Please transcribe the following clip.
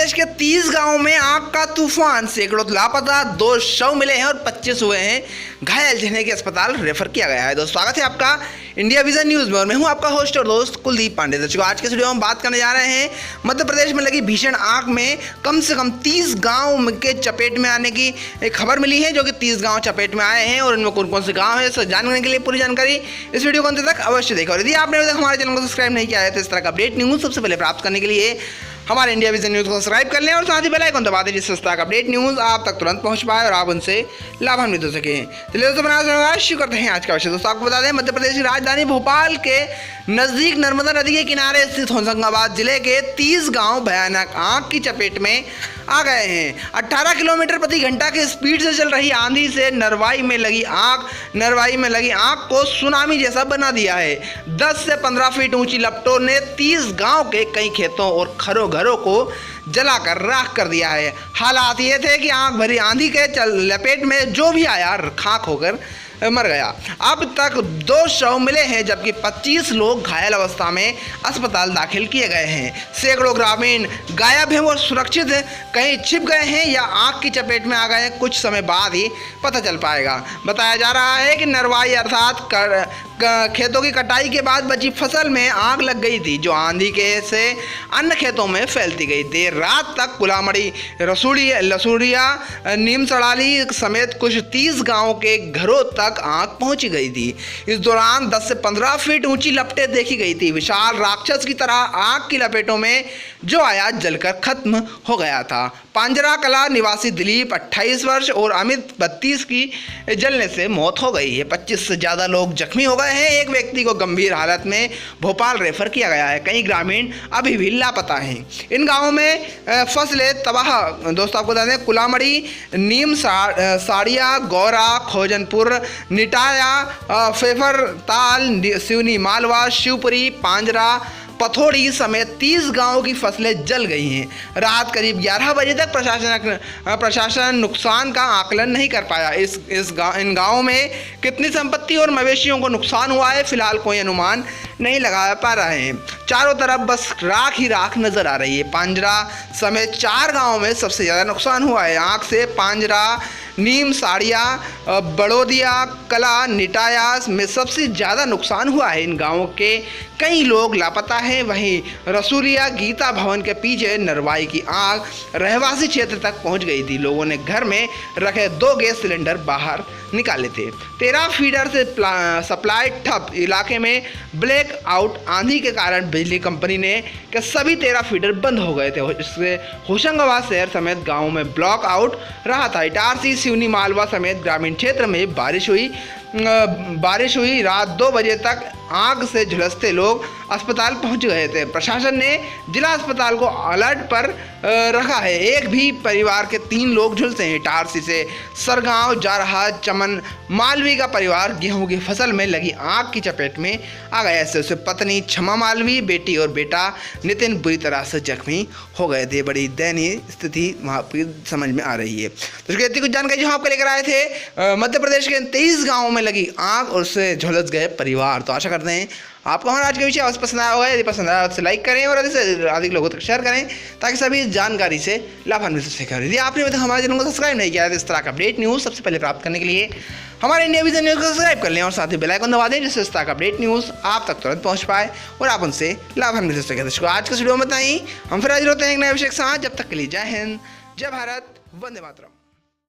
प्रदेश के 30 गांवों में आग का तूफान, सैकड़ों लापता, 2 शव मिले हैं और 25 हुए हैं घायल, जिन्हें कि अस्पताल रेफर किया गया है। दोस्तों, स्वागत है आपका इंडिया विजन न्यूज में और मैं हूं आपका होस्ट और दोस्त कुलदीप पांडे। दर्शकों, आज के वीडियो में हम बात करने जा रहे हैं मध्य प्रदेश में लगी भीषण आग में कम से कम 30 गांव के चपेट में आने की एक खबर मिली है, जो कि 30 गांव चपेट में आए हैं और इनमें कौन कौन से गांव है, इसको जानने के लिए पूरी जानकारी इस वीडियो को अंत तक अवश्य देखा। और यदि आपने अभी तक हमारे चैनल को सब्सक्राइब नहीं किया है तो इस तरह का अपडेट न्यूज सबसे पहले प्राप्त करने के लिए हमारे इंडिया विजन न्यूज़ को सब्सक्राइब कर लें और साथ ही बेल आइकन दबा दें, जिससे इस तरह का अपडेट न्यूज़ आप तक तुरंत पहुंच पाए और आप उनसे लाभान्वित हो सकें। चलिए दोस्तों, बनाना शुरू करते हैं आज का विषय। दोस्तों, आपको बता दें, मध्य प्रदेश की राजधानी भोपाल के नज़दीक नर्मदा नदी के किनारे स्थित होशंगाबाद जिले के 30 गांव भयानक आग की चपेट में आ गए हैं। 18 किलोमीटर प्रति घंटा की स्पीड से चल रही आंधी से नरवाई में लगी आग को सुनामी जैसा बना दिया है। 10 से 15 फीट ऊंची लपटों ने 30 गांव के कई खेतों और घरों को जलाकर राख कर दिया है। हालात ये थे कि आग भरी आंधी के लपेट में जो भी आया खाक होकर मर गया। अब तक 2 शव मिले हैं, जबकि 25 लोग घायल अवस्था में अस्पताल दाखिल किए गए हैं। सैकड़ों ग्रामीण गायब हैं और सुरक्षित कहीं छिप गए हैं या आग की चपेट में आ गए हैं, कुछ समय बाद ही पता चल पाएगा। बताया जा रहा है कि नरवाई अर्थात खेतों की कटाई के बाद बची फसल में आग लग गई थी, जो आंधी के से अन्य खेतों में फैलती गई। देर रात तक कुलामड़ी, लसूड़िया, नीम सड़ाली समेत कुछ 30 गांवों के घरों तक आग पहुंची गई थी। इस दौरान 10 से 15 फीट ऊंची लपटें देखी गई थी। विशाल राक्षस की तरह आग की लपेटों में जो आया जलकर खत्म हो गया था। पांजरा कला निवासी दिलीप 28 वर्ष और अमित 32 की जलने से मौत हो गई है। 25 से ज़्यादा लोग जख्मी हो गए हैं। एक व्यक्ति को गंभीर हालत में भोपाल रेफर किया गया है। कई ग्रामीण अभी भी लापता हैं। इन गांवों में फसलें तबाह। दोस्तों, आपको बता दें, कुलामड़ी, नीम साड़िया, गौरा, खोजनपुर, निटाया, फेफर ताल, सिवनी मालवा, शिवपुरी, पांजरा, पथोड़ी समेत 30 गांवों की फसलें जल गई हैं। रात करीब 11 बजे तक प्रशासन नुकसान का आकलन नहीं कर पाया। इन गांवों में कितनी संपत्ति और मवेशियों को नुकसान हुआ है, फिलहाल कोई अनुमान नहीं लगा पा रहे हैं। चारों तरफ बस राख ही राख नजर आ रही है। पांजरा समेत 4 गांवों में सबसे ज़्यादा नुकसान हुआ है। आग से पांजरा, नीम साड़िया, बड़ोदिया कला, निटाया में सबसे ज़्यादा नुकसान हुआ है। इन गांवों के कई लोग लापता हैं। वहीं रसूलिया गीता भवन के पीछे नरवाई की आग रहवासी क्षेत्र तक पहुंच गई थी। लोगों ने घर में रखे 2 गैस सिलेंडर बाहर निकाले थे। 13 फीडर से सप्लाई ठप। इलाके में ब्लैक आउट आंधी के कारण बिजली कंपनी ने के सभी 13 फीडर बंद हो गए थे। इससे होशंगाबाद शहर समेत गाँवों में ब्लॉक आउट रहा था। इटारसी, सिवनी मालवा समेत ग्रामीण क्षेत्र में बारिश हुई। रात 2 बजे तक आग से झुलसते लोग अस्पताल पहुंच गए थे। प्रशासन ने जिला अस्पताल को अलर्ट पर रखा है। एक भी परिवार के 3 लोग झुलसे हैं। इटारसी से सरगांव जा रहा चमन मालवी का परिवार गेहूं की फसल में लगी आग की चपेट में आ गया। ऐसे उससे पत्नी क्षमा मालवी, बेटी और बेटा नितिन बुरी तरह से जख्मी हो गए थे। बड़ी दयनीय स्थिति वहाँ पर समझ में आ रही है। तो इसकी कुछ जानकारी जो आपको लेकर आए थे, मध्य प्रदेश के 23 गाँवों में लगी आग और उससे झुलस गए परिवार। तो आशा करते हैं आपको हमारा आज का विषय अवश्य पसंद आया होगा। यदि पसंद आया तो लाइक करें और अधिक से अधिक लोगों तक शेयर करें, ताकि सभी इस जानकारी से लाभान्वित हो सकें। यदि आपने अभी तक हमारे चैनल को सब्सक्राइब नहीं किया है तो इस तरह का अपडेट न्यूज़ सबसे पहले प्राप्त करने के लिए हमारे इंडिया विजन न्यूज़ को सब्सक्राइब कर लें और साथ ही बेल आइकन दबा दें, जिससे इस तरह का अपडेट न्यूज़ आप तक तुरंत पहुँच पाए और आप उनसे लाभान्वित हो सकें। दर्शकों, आज के वीडियो में बताएं, हम फिर हाजिर होते हैं एक नए विषय के साथ। जब तक के लिए जय हिंद, जय भारत, वंदे मातरम।